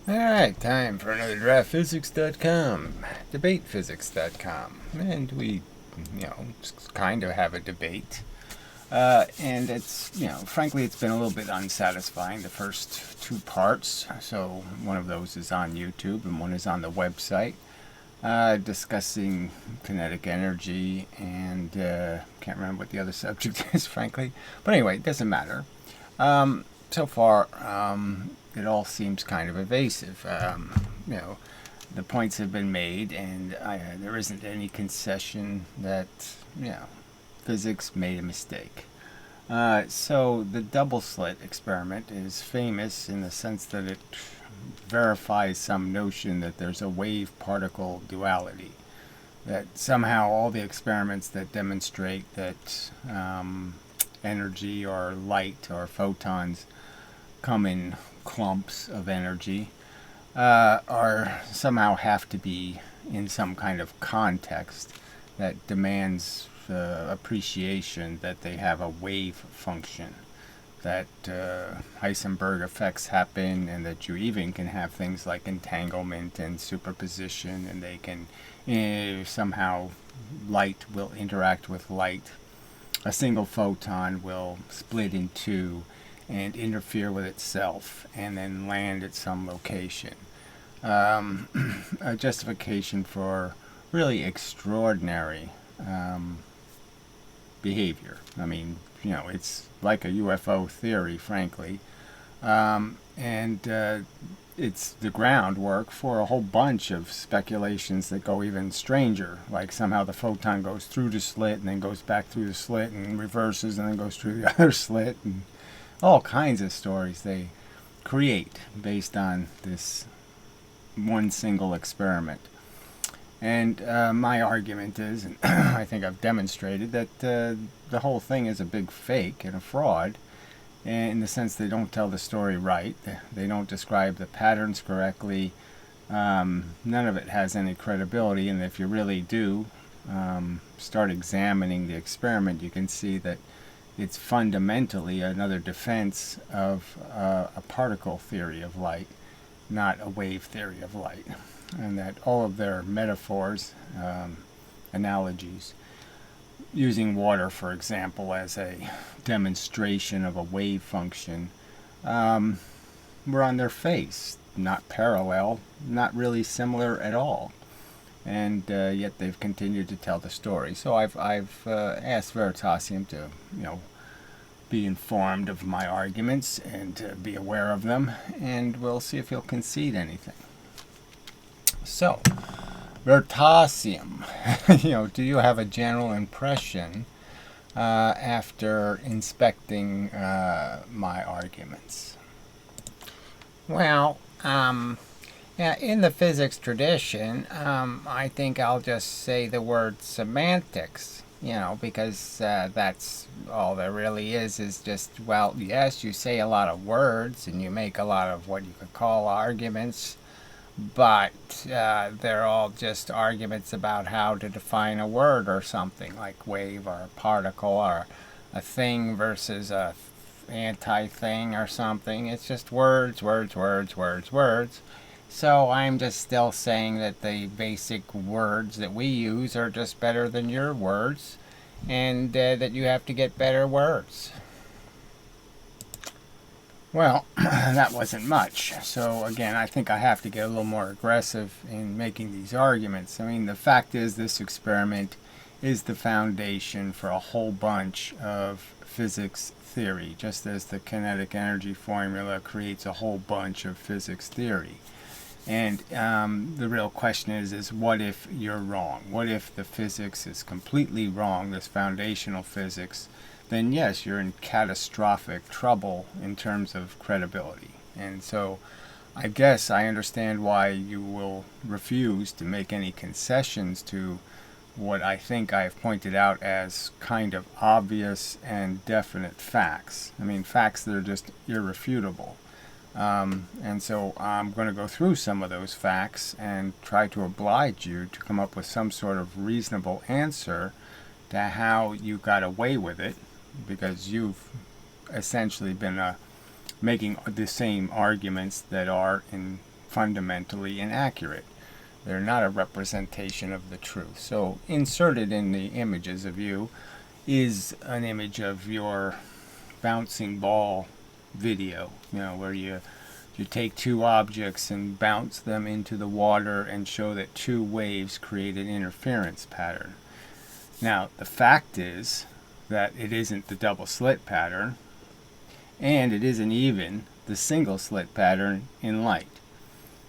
Alright, time for another draftphysics.com, debatephysics.com. And we, kind of have a debate. And it's, frankly, it's been a little bit unsatisfying, the first two parts. So one of those is on YouTube and one is on the website, discussing kinetic energy and can't remember what the other subject is, frankly. But anyway, it doesn't matter. So far, it all seems kind of evasive. The points have been made, and there isn't any concession that, physics made a mistake. So the double slit experiment is famous in the sense that it verifies some notion that there's a wave-particle duality. That somehow all the experiments that demonstrate that energy or light or photons come in clumps of energy are somehow have to be in some kind of context that demands appreciation that they have a wave function, that Heisenberg effects happen, and that you even can have things like entanglement and superposition, and they can somehow light will interact with light. A single photon will split in two and interfere with itself and then land at some location. A justification for really extraordinary behavior. I mean, it's like a UFO theory, frankly. And it's the groundwork for a whole bunch of speculations that go even stranger. Like somehow the photon goes through the slit and then goes back through the slit and reverses and then goes through the other slit, and all kinds of stories they create based on this one single experiment. And my argument is, and I think I've demonstrated, that the whole thing is a big fake and a fraud, in the sense they don't tell the story right. They don't describe the patterns correctly. None of it has any credibility, and if you really do start examining the experiment, you can see that it's fundamentally another defense of a particle theory of light, not a wave theory of light. And that all of their metaphors, analogies, using water, for example, as a demonstration of a wave function, were on their face, not parallel, not really similar at all. And yet they've continued to tell the story. So I've asked Veritasium to, be informed of my arguments and be aware of them, and we'll see if he'll concede anything. So, Veritasium, do you have a general impression after inspecting my arguments? Well, yeah, in the physics tradition, I think I'll just say the word semantics, because that's all there really is just, well, yes, you say a lot of words and you make a lot of what you could call arguments, but they're all just arguments about how to define a word or something, like wave or a particle or a thing versus a anti-thing or something. It's just words, words, words, words, words. So I'm just still saying that the basic words that we use are just better than your words, and that you have to get better words. Well, that wasn't much. So again, I think I have to get a little more aggressive in making these arguments. I mean, the fact is this experiment is the foundation for a whole bunch of physics theory, just as the kinetic energy formula creates a whole bunch of physics theory. And the real question is what if you're wrong? What if the physics is completely wrong, this foundational physics? Then yes, you're in catastrophic trouble in terms of credibility. And so I guess I understand why you will refuse to make any concessions to what I think I've pointed out as kind of obvious and definite facts. I mean, facts that are just irrefutable. And so I'm going to go through some of those facts and try to oblige you to come up with some sort of reasonable answer to how you got away with it, because you've essentially been making the same arguments that are in fundamentally inaccurate. They're not a representation of the truth. So inserted in the images of you is an image of your bouncing ball video, where you take two objects and bounce them into the water and show that two waves create an interference pattern. Now, the fact is that it isn't the double slit pattern, and it isn't even the single slit pattern in light.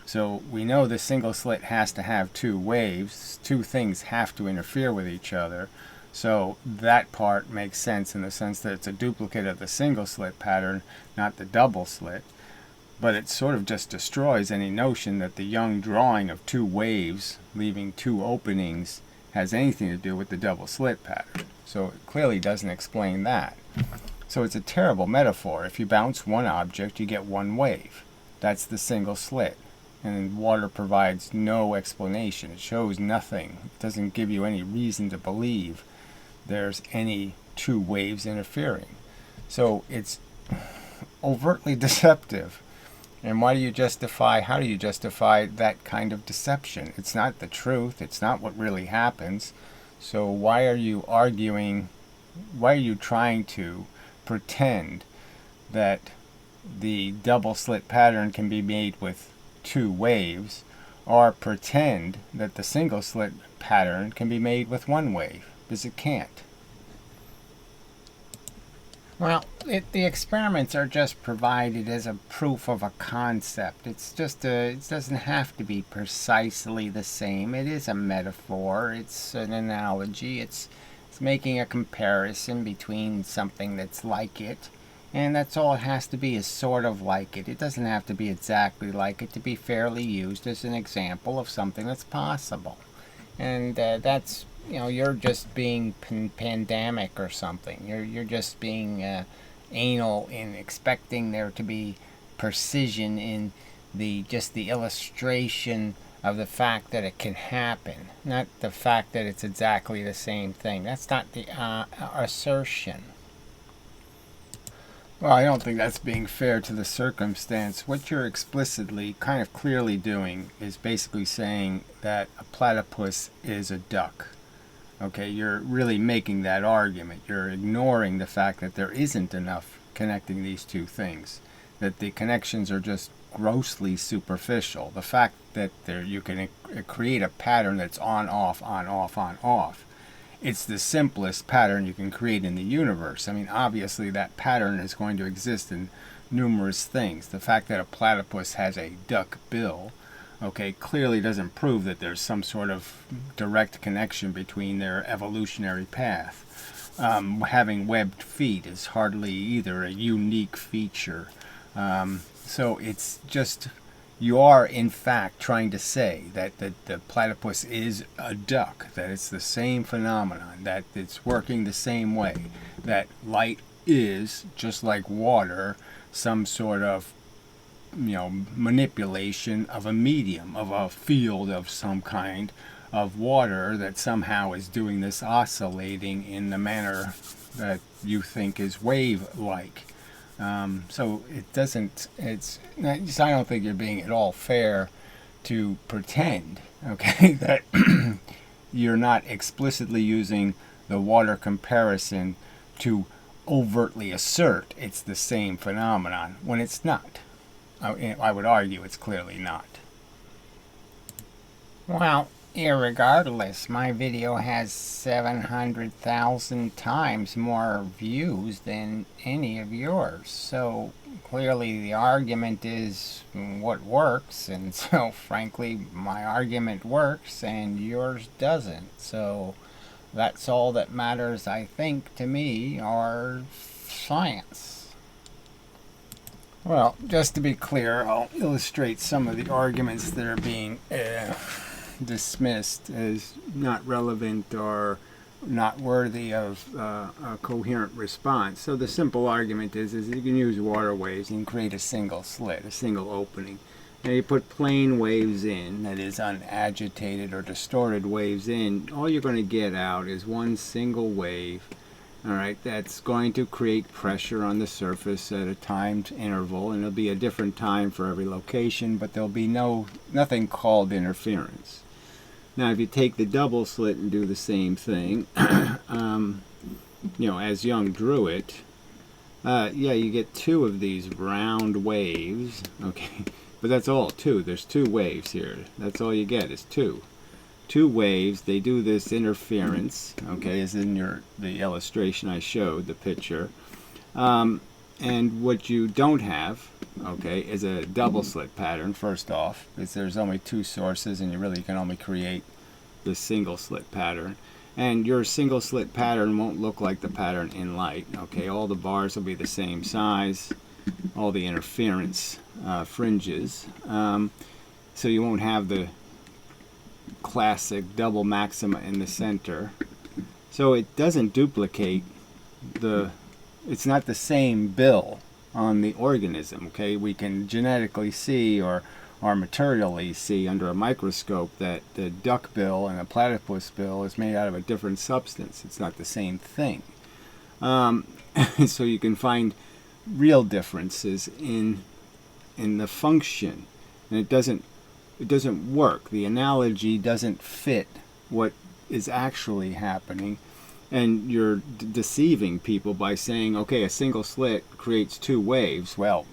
So we know the single slit has to have two waves. Two things have to interfere with each other. So that part makes sense in the sense that it's a duplicate of the single slit pattern, not the double slit. But it sort of just destroys any notion that the Young drawing of two waves leaving two openings has anything to do with the double slit pattern. So it clearly doesn't explain that. So it's a terrible metaphor. If you bounce one object, you get one wave. That's the single slit. And water provides no explanation. It shows nothing. It doesn't give you any reason to believe there's any two waves interfering. So it's overtly deceptive. And how do you justify that kind of deception? It's not the truth. It's not what really happens. So why are you arguing, why are you trying to pretend that the double slit pattern can be made with two waves, or pretend that the single slit pattern can be made with one wave? Because it can't. Well, the experiments are just provided as a proof of a concept. It's just it doesn't have to be precisely the same. It is a metaphor. It's an analogy. It's making a comparison between something that's like it, and that's all it has to be, is sort of like it. It doesn't have to be exactly like it to be fairly used as an example of something that's possible. And that's, you're just being pandemic or something. You're just being anal in expecting there to be precision in the illustration of the fact that it can happen, not the fact that it's exactly the same thing. That's not the assertion. Well, I don't think that's being fair to the circumstance. What you're explicitly, kind of clearly doing is basically saying that a platypus is a duck. Okay, you're really making that argument. You're ignoring the fact that there isn't enough connecting these two things, that the connections are just grossly superficial. The fact that you can create a pattern that's on, off, on, off, on, off. It's the simplest pattern you can create in the universe. I mean, obviously that pattern is going to exist in numerous things. The fact that a platypus has a duck bill, okay, clearly doesn't prove that there's some sort of direct connection between their evolutionary path. Having webbed feet is hardly either a unique feature. So it's just, you are in fact trying to say that the platypus is a duck, that it's the same phenomenon, that it's working the same way, that light is, just like water, some sort of manipulation of a medium, of a field of some kind of water that somehow is doing this oscillating in the manner that you think is wave-like. So it doesn't, I don't think you're being at all fair to pretend, okay, that you're not explicitly using the water comparison to overtly assert it's the same phenomenon when it's not. I would argue it's clearly not. Well, irregardless, my video has 700,000 times more views than any of yours. So clearly the argument is what works, and so frankly my argument works and yours doesn't. So that's all that matters, I think, to me, or science. Well, just to be clear, I'll illustrate some of the arguments that are being dismissed as not relevant or not worthy of a coherent response. So the simple argument is you can use water waves and create a single slit, a single opening. Now you put plain waves in, that is unagitated or distorted waves in, all you're going to get out is one single wave All right, that's going to create pressure on the surface at a timed interval, and it'll be a different time for every location, but there'll be nothing called interference. Now, if you take the double slit and do the same thing, as Young drew it, yeah, you get two of these round waves, okay, but that's all, two. There's two waves here. That's all you get is two. Two waves. They do this interference, okay, as in the illustration I showed, the picture. And what you don't have, okay, is a double slit pattern, first off, because there's only two sources and you really can only create the single slit pattern. And your single slit pattern won't look like the pattern in light, okay? All the bars will be the same size, all the interference fringes. So you won't have the classic double maxima in the center. So it doesn't duplicate it's not the same bill on the organism, okay? We can genetically see or materially see under a microscope that the duck bill and the platypus bill is made out of a different substance. It's not the same thing. So you can find real differences in the function, and it doesn't work. The analogy doesn't fit what is actually happening, and you're deceiving people by saying, okay, a single slit creates two waves. Well,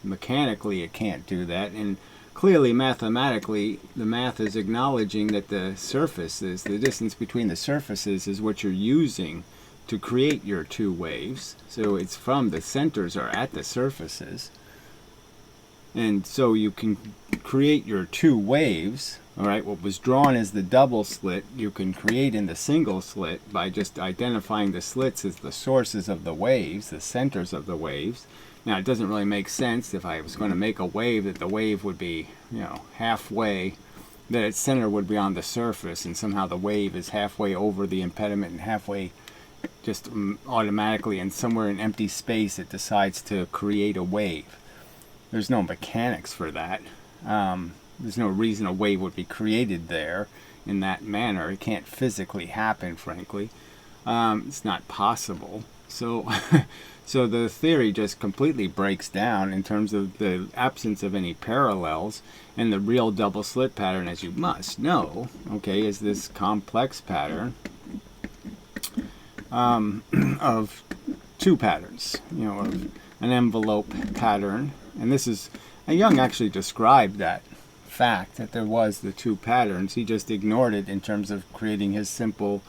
mechanically it can't do that, and clearly mathematically the math is acknowledging that the surfaces, the distance between the surfaces, is what you're using to create your two waves. So it's from the centers are at the surfaces, and so you can create your two waves. All right, what was drawn as the double slit you can create in the single slit by just identifying the slits as the sources of the waves, the centers of the waves. Now, it doesn't really make sense if I was going to make a wave that the wave would be, halfway, that its center would be on the surface, and somehow the wave is halfway over the impediment and halfway just automatically, and somewhere in empty space it decides to create a wave. There's no mechanics for that. There's no reason a wave would be created there in that manner. It can't physically happen, frankly. It's not possible. So so the theory just completely breaks down in terms of the absence of any parallels, and the real double slit pattern, as you must know, okay, is this complex pattern of two patterns, of an envelope pattern. And this is, Young actually described that fact, that there was the two patterns. He just ignored it in terms of creating his simple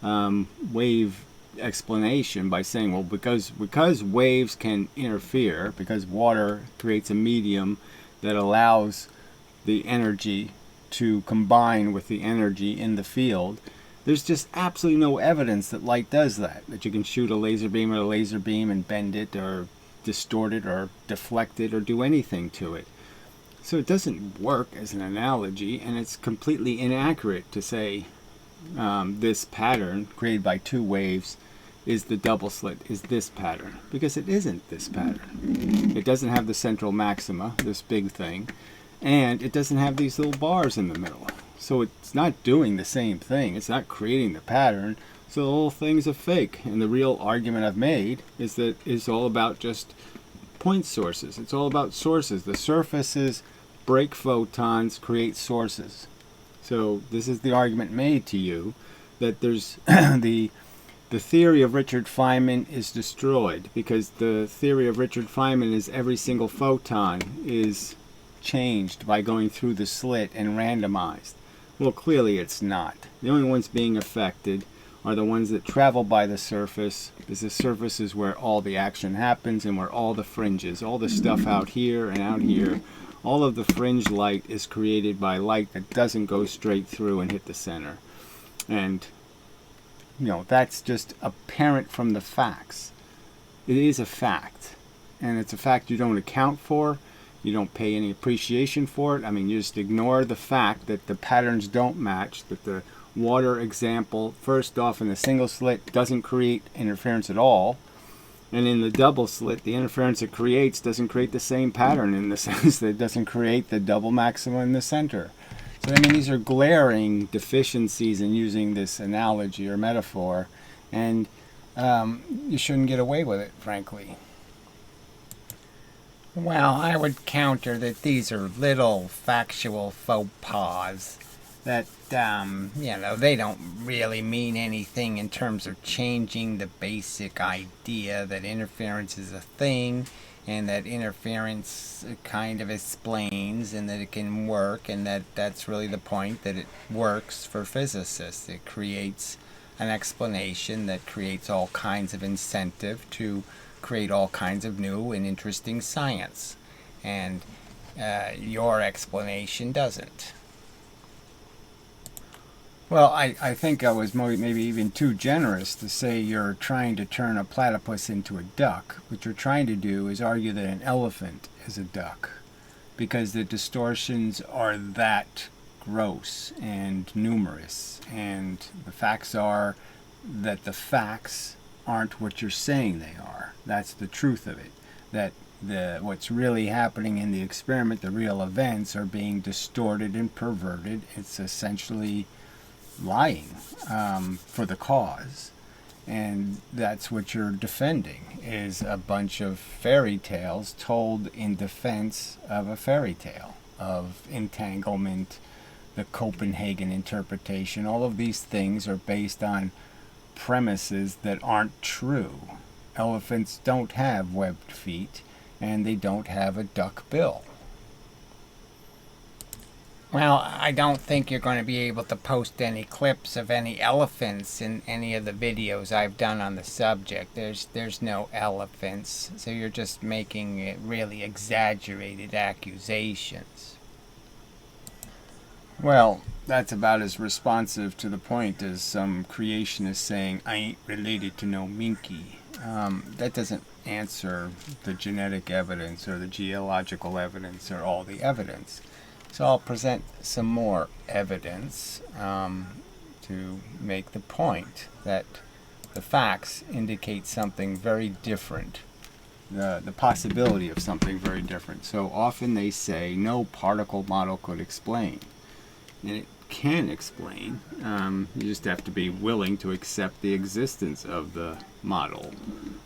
wave explanation by saying, well, because waves can interfere, because water creates a medium that allows the energy to combine with the energy in the field, there's just absolutely no evidence that light does that you can shoot a laser beam at a laser beam and bend it or distort it or deflect it or do anything to it. So it doesn't work as an analogy, and it's completely inaccurate to say this pattern created by two waves is the double slit, is this pattern, because it isn't this pattern. It doesn't have the central maxima, this big thing, and it doesn't have these little bars in the middle. So it's not doing the same thing. It's not creating the pattern. So the whole thing's a fake. And the real argument I've made is that it's all about just point sources. It's all about sources. The surfaces break photons, create sources. So this is the argument made to you, that there's the theory of Richard Feynman is destroyed, because the theory of Richard Feynman is every single photon is changed by going through the slit and randomized. Well, clearly it's not. The only ones being affected are the ones that travel by the surface, because the surface is where all the action happens and where all the fringes, all the stuff out here and out here, all of the fringe light is created by light that doesn't go straight through and hit the center. And, that's just apparent from the facts. It is a fact. And it's a fact you don't account for. You don't pay any appreciation for it. I mean, you just ignore the fact that the patterns don't match, that the water example, first off, in the single slit doesn't create interference at all. And in the double slit, the interference it creates doesn't create the same pattern, in the sense that it doesn't create the double maxima in the center. So, these are glaring deficiencies in using this analogy or metaphor. And you shouldn't get away with it, frankly. Well, I would counter that these are little factual faux pas that, they don't really mean anything in terms of changing the basic idea that interference is a thing, and that interference kind of explains, and that it can work, and that's really the point, that it works for physicists. It creates an explanation that creates all kinds of incentive to create all kinds of new and interesting science. And your explanation doesn't. Well, I think I was maybe even too generous to say you're trying to turn a platypus into a duck. What you're trying to do is argue that an elephant is a duck, because the distortions are that gross and numerous, and the facts are that the facts aren't what you're saying they are. That's the truth of it. That what's really happening in the experiment, the real events, are being distorted and perverted. It's essentially lying for the cause, and that's what you're defending, is a bunch of fairy tales told in defense of a fairy tale, of entanglement, the Copenhagen interpretation. All of these things are based on premises that aren't true. Elephants don't have webbed feet, and they don't have a duck bill. Well, I don't think you're going to be able to post any clips of any elephants in any of the videos I've done on the subject. There's no elephants, so you're just making really exaggerated accusations. Well, that's about as responsive to the point as some creationist saying, "I ain't related to no minky." That doesn't answer the genetic evidence or the geological evidence or all the evidence. So I'll present some more evidence to make the point that the facts indicate something very different, the possibility of something very different. So often they say no particle model could explain. And it can explain. You just have to be willing to accept the existence of the model,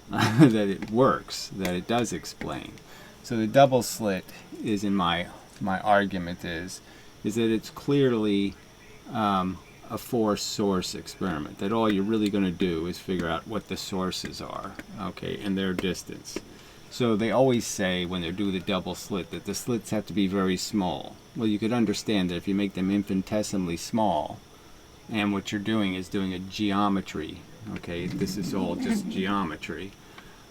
that it works, that it does explain. So the double slit is, in my argument is that it's clearly a force source experiment, that all you're really going to do is figure out what the sources are, okay, and their distance. So they always say when they do the double slit that the slits have to be very small. Well, you could understand that if you make them infinitesimally small, and what you're doing is doing a geometry, okay, this is all just geometry,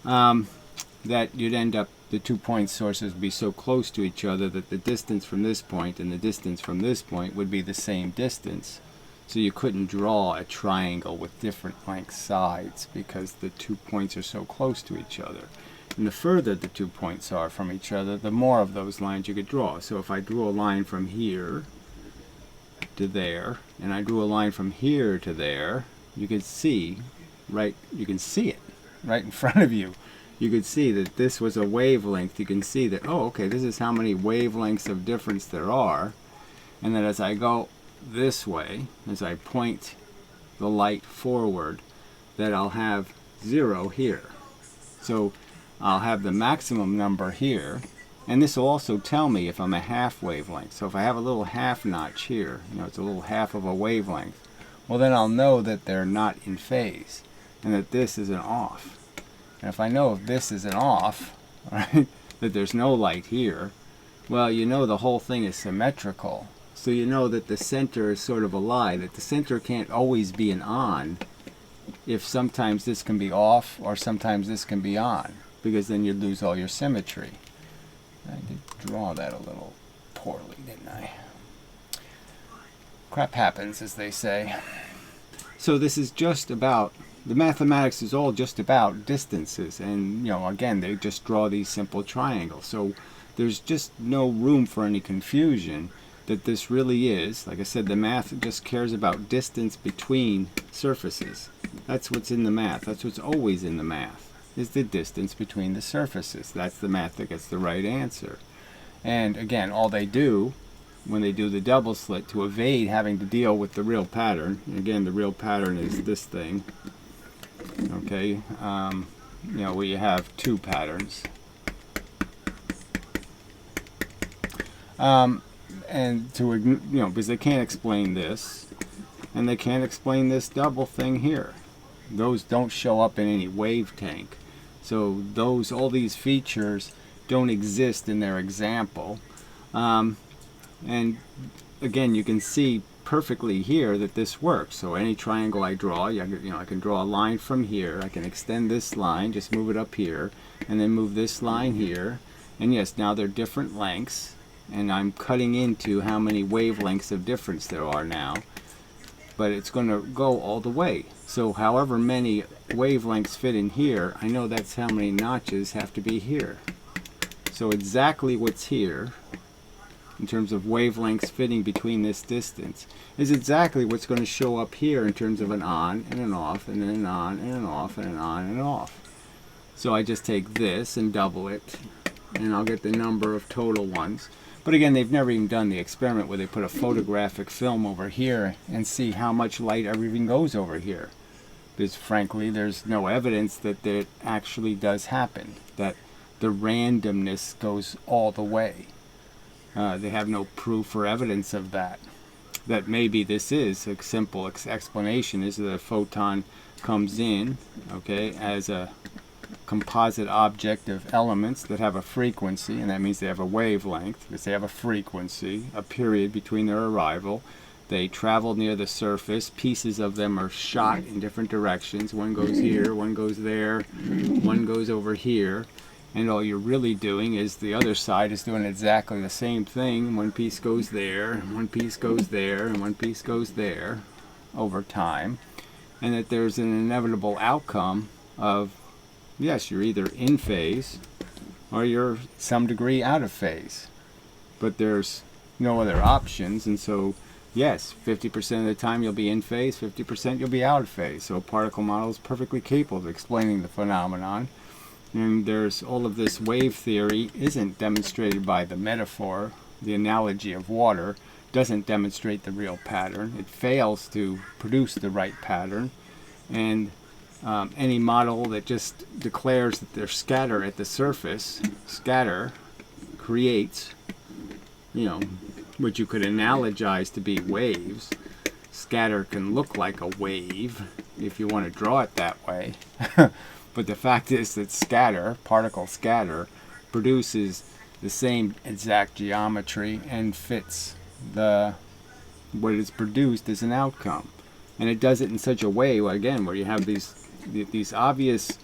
that you'd end up, the 2 point sources would be so close to each other that the distance from this point and the distance from this point would be the same distance. So you couldn't draw a triangle with different length sides because the 2 points are so close to each other. And the further the 2 points are from each other, the more of those lines you could draw. So if I drew a line from here to there, and I drew a line from here to there, you could see, you can see it right in front of you. You could see that this was a wavelength. You can see that, oh, okay, this is how many wavelengths of difference there are. And then as I go this way, as I point the light forward, that I'll have 0 here. So I'll have the maximum number here, and this will also tell me if I'm a half wavelength. So if I have a little half notch here, it's a little half of a wavelength, well then I'll know that they're not in phase, and that this is an off. And if I know if this is an off, right, that there's no light here, well, the whole thing is symmetrical. So you know that the center is sort of a lie, that the center can't always be an on, if sometimes this can be off or sometimes this can be on, because then you'd lose all your symmetry. I did draw that a little poorly, didn't I? Crap happens, as they say. So this is just about, the mathematics is all just about distances, and again, they just draw these simple triangles. So there's just no room for any confusion that this really is, like I said, the math just cares about distance between surfaces. That's what's in the math. That's what's always in the math, is the distance between the surfaces. That's the math that gets the right answer. And again, all they do when they do the double slit to evade having to deal with the real pattern, and again, the real pattern is this thing, okay, you know, where you have two patterns. And to, you know, because they can't explain this, and they can't explain this double thing here. Those don't show up in any wave tank. So those, all these features don't exist in their example. And again, you can see perfectly here that this works. So any triangle I draw, you know, I can draw a line from here. I can extend this line, just move it up here, and then move this line here. And yes, now they're different lengths, and I'm cutting into how many wavelengths of difference there are now. But it's going to go all the way. So however many wavelengths fit in here, I know that's how many notches have to be here. So exactly what's here, in terms of wavelengths fitting between this distance, is exactly what's going to show up here in terms of an on and an off, and then an on and an off, and an on and an off. So I just take this and double it, and I'll get the number of total ones. But again, they've never even done the experiment where they put a photographic film over here and see how much light ever even goes over here. Because frankly, there's no evidence that it actually does happen, that the randomness goes all the way. They have no proof or evidence of that. That maybe this is a simple explanation, is that a photon comes in, okay, as a composite object of elements that have a frequency, and that means they have a wavelength, because they have a frequency, a period between their arrival. They travel near the surface. Pieces of them are shot in different directions. One goes here, one goes there, one goes over here. And all you're really doing is the other side is doing exactly the same thing. One piece goes there, and one piece goes there, and one piece goes there over time. And that there's an inevitable outcome of, yes, you're either in phase or you're some degree out of phase. But there's no other options, and so yes, 50% of the time you'll be in phase, 50% you'll be out of phase. So a particle model is perfectly capable of explaining the phenomenon. And there's all of this wave theory isn't demonstrated by the metaphor. The analogy of water doesn't demonstrate the real pattern. It fails to produce the right pattern. And any model that just declares that there's scatter at the surface, scatter creates, you know, what you could analogize to be waves. Scatter can look like a wave if you want to draw it that way. But the fact is that scatter, particle scatter, produces the same exact geometry and fits what is produced as an outcome. And it does it in such a way, again, where you have these obvious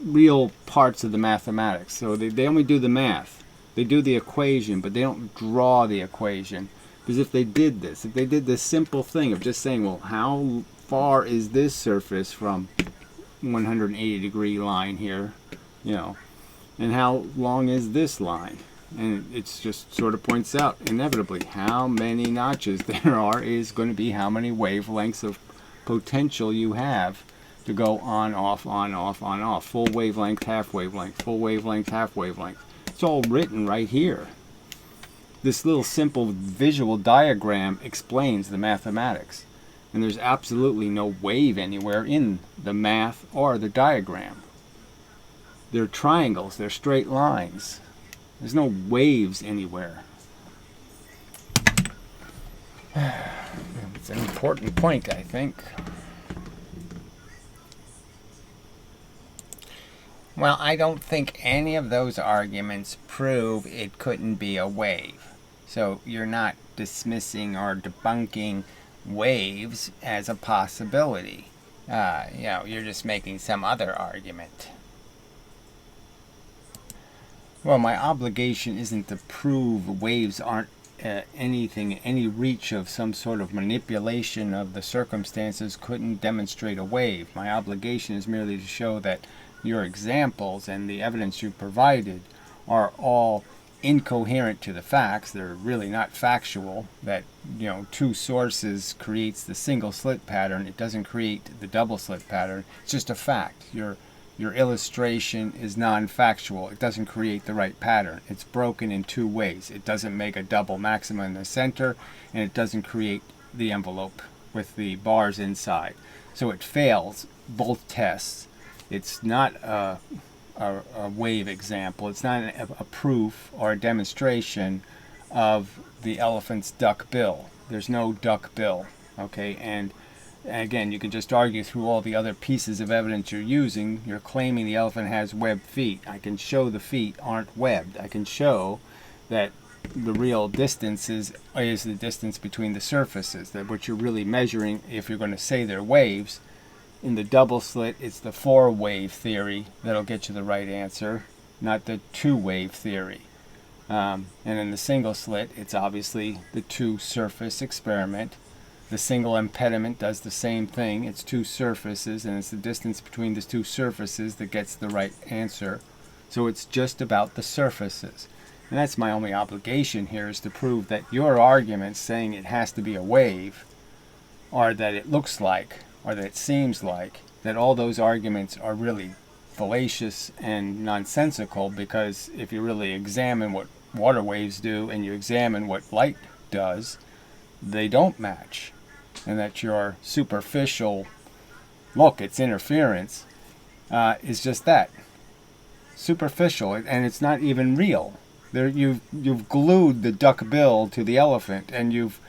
real parts of the mathematics. So they only do the math. They do the equation, but they don't draw the equation. Because if they did this simple thing of just saying, well, how far is this surface from 180 degree line here, you know, and how long is this line? And it's just sort of points out inevitably how many notches there are is going to be how many wavelengths of potential you have to go on, off, on, off, on, off. Full wavelength, half wavelength, full wavelength, half wavelength. It's all written right here. This little simple visual diagram explains the mathematics. And there's absolutely no wave anywhere in the math or the diagram. They're triangles, they're straight lines. There's no waves anywhere. It's an important point, I think. Well, I don't think any of those arguments prove it couldn't be a wave. So you're not dismissing or debunking waves as a possibility. You know, you're just making some other argument. Well, my obligation isn't to prove waves aren't any reach of some sort of manipulation of the circumstances couldn't demonstrate a wave. My obligation is merely to show that your examples and the evidence you provided are all incoherent to the facts. They're really not factual. That, you know, two sources creates the single slit pattern. It doesn't create the double slit pattern. It's just a fact. Your illustration is non-factual. It doesn't create the right pattern. It's broken in two ways. It doesn't make a double maxima in the center, and it doesn't create the envelope with the bars inside. So it fails both tests. It's not a wave example. It's not a proof or a demonstration of the elephant's duck bill. There's no duck bill, okay? And again, you can just argue through all the other pieces of evidence you're using. You're claiming the elephant has webbed feet. I can show the feet aren't webbed. I can show that the real distance is the distance between the surfaces, that what you're really measuring, if you're going to say they're waves. In the double slit, it's the 4-wave theory that'll get you the right answer, not the 2-wave theory. And in the single slit, it's obviously the 2-surface experiment. The single impediment does the same thing. It's 2 surfaces, and it's the distance between the 2 surfaces that gets the right answer. So it's just about the surfaces. And that's my only obligation here, is to prove that your arguments saying it has to be a wave, or that it looks like, or that it seems like, that all those arguments are really fallacious and nonsensical, because if you really examine what water waves do and you examine what light does, they don't match. And that your superficial, look, it's interference, is just that. Superficial, and it's not even real. You've glued the duck bill to the elephant, and you've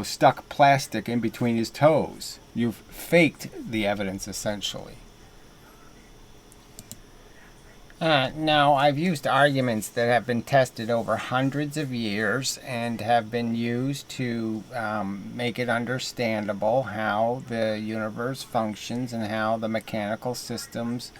stuck plastic in between his toes. You've faked the evidence, essentially. Now, I've used arguments that have been tested over hundreds of years and have been used to make it understandable how the universe functions and how the mechanical systems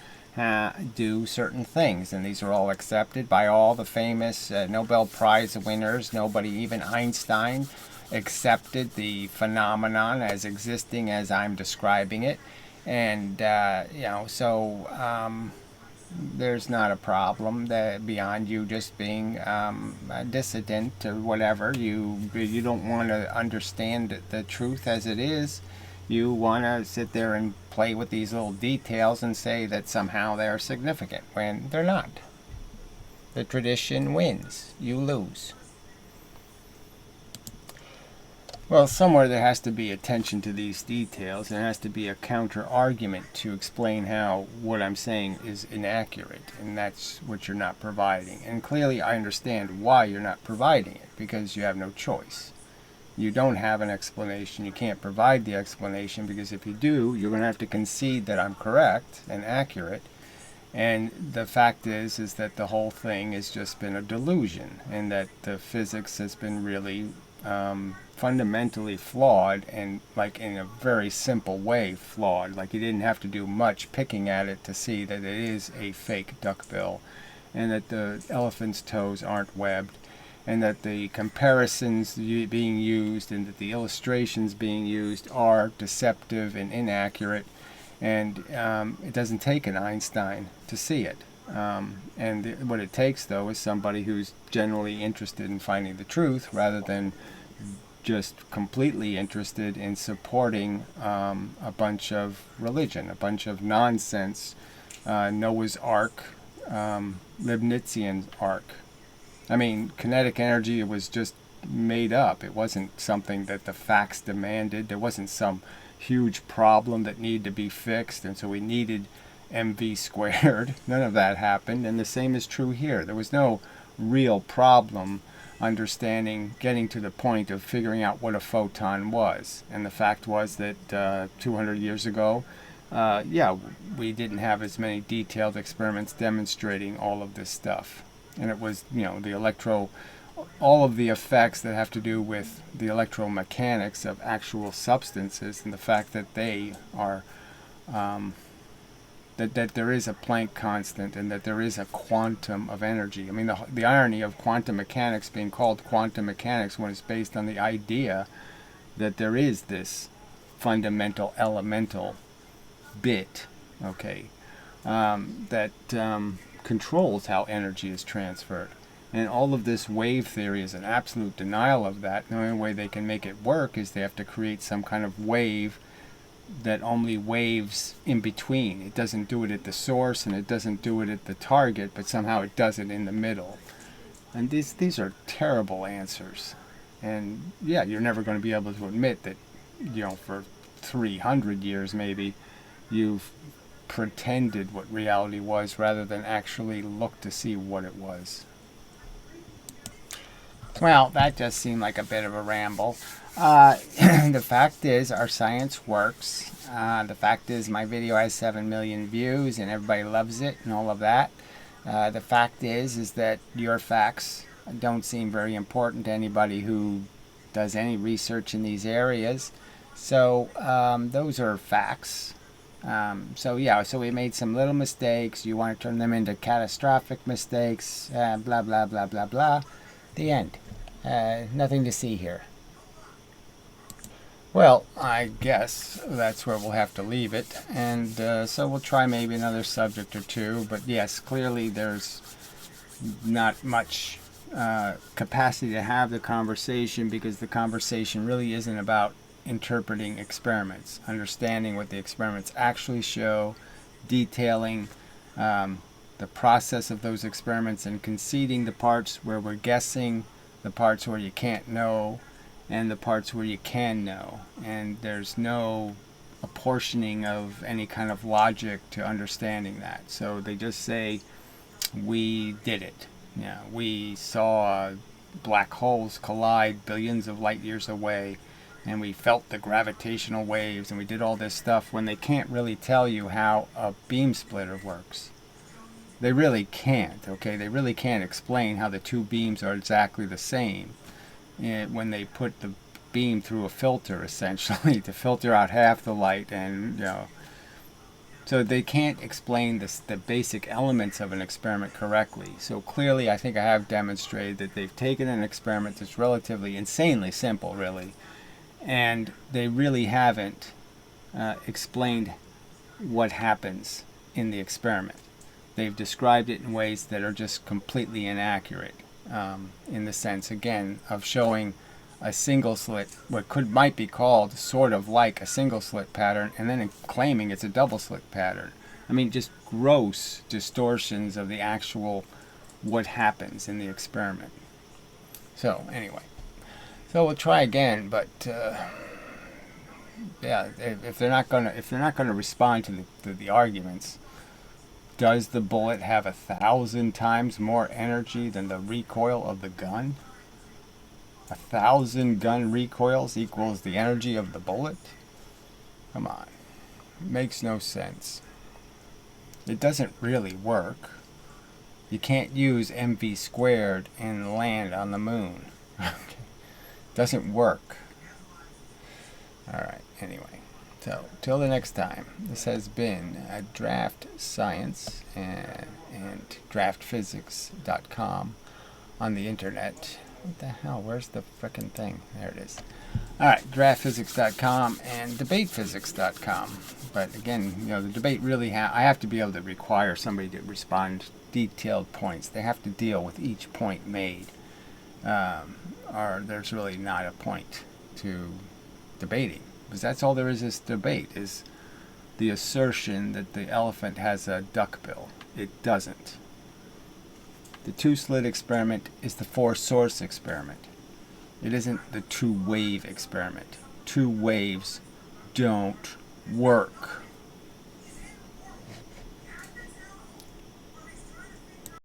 do certain things. And these are all accepted by all the famous Nobel Prize winners. Nobody, even Einstein, accepted the phenomenon as existing as I'm describing it. And, there's not a problem that beyond you just being a dissident or whatever. You don't want to understand the truth as it is. You want to sit there and play with these little details and say that somehow they're significant when they're not. The tradition wins. You lose. Well, somewhere there has to be attention to these details, and there has to be a counter-argument to explain how what I'm saying is inaccurate, and that's what you're not providing. And clearly I understand why you're not providing it, because you have no choice. You don't have an explanation. You can't provide the explanation, because if you do, you're going to have to concede that I'm correct and accurate. And the fact is that the whole thing has just been a delusion, and that the physics has been really fundamentally flawed, and like in a very simple way flawed. Like you didn't have to do much picking at it to see that it is a fake duckbill, and that the elephant's toes aren't webbed, and that the comparisons being used and that the illustrations being used are deceptive and inaccurate, and it doesn't take an Einstein to see it. What it takes, though, is somebody who's generally interested in finding the truth rather than just completely interested in supporting a bunch of religion, a bunch of nonsense, Noah's Ark, Leibnizian Ark. I mean, kinetic energy was just made up. It wasn't something that the facts demanded. There wasn't some huge problem that needed to be fixed, and so we needed mv squared. None of that happened, and the same is true here. There was no real problem getting to the point of figuring out what a photon was. And the fact was that 200 years ago, we didn't have as many detailed experiments demonstrating all of this stuff. And it was, all of the effects that have to do with the electromechanics of actual substances, and the fact that they are that there is a Planck constant and that there is a quantum of energy. I mean, the irony of quantum mechanics being called quantum mechanics when it's based on the idea that there is this fundamental elemental bit, that controls how energy is transferred. And all of this wave theory is an absolute denial of that. The only way they can make it work is they have to create some kind of wave that only waves in between. It doesn't do it at the source, and it doesn't do it at the target, but somehow it does it in the middle. And these are terrible answers. And yeah, you're never going to be able to admit that for 300 years maybe, you've pretended what reality was rather than actually look to see what it was. Well, that just seemed like a bit of a ramble. The fact is, our science works. The fact is, my video has 7 million views and everybody loves it and all of that. The fact is that your facts don't seem very important to anybody who does any research in these areas. So those are facts. So we made some little mistakes. You want to turn them into catastrophic mistakes, blah, blah, blah, blah, blah. The end. Nothing to see here. Well, I guess that's where we'll have to leave it. And so we'll try maybe another subject or two. But yes, clearly there's not much capacity to have the conversation, because the conversation really isn't about interpreting experiments, understanding what the experiments actually show, detailing the process of those experiments, and conceding the parts where we're guessing, the parts where you can't know, and the parts where you can know. And there's no apportioning of any kind of logic to understanding that. So they just say, we did it. We saw black holes collide billions of light years away, and we felt the gravitational waves, and we did all this stuff, when they can't really tell you how a beam splitter works. They really can't, okay? They really can't explain how the two beams are exactly the same when they put the beam through a filter, essentially, to filter out half the light. And so they can't explain the basic elements of an experiment correctly. So clearly, I think I have demonstrated that they've taken an experiment that's relatively insanely simple, really, and they really haven't explained what happens in the experiment. They've described it in ways that are just completely inaccurate, in the sense, again, of showing a single slit, what might be called sort of like a single slit pattern, and then claiming it's a double slit pattern. I mean, just gross distortions of the actual what happens in the experiment. So anyway, so we'll try again, but yeah, if they're not gonna respond to the arguments. Does the bullet have 1,000 times more energy than the recoil of the gun? 1,000 gun recoils equals the energy of the bullet? Come on. It makes no sense. It doesn't really work. You can't use mv squared and land on the moon. Doesn't work. Alright, anyway. So, till the next time, this has been Draft Science and draftphysics.com on the internet. What the hell? Where's the frickin' thing? There it is. Alright, draftphysics.com and debatephysics.com. But again, the debate really I have to be able to require somebody to respond detailed points. They have to deal with each point made. Or there's really not a point to debating. Because that's all there is this debate, is the assertion that the elephant has a duck bill. It doesn't. The two-slit experiment is the four-source experiment. It isn't the two-wave experiment. Two waves don't work.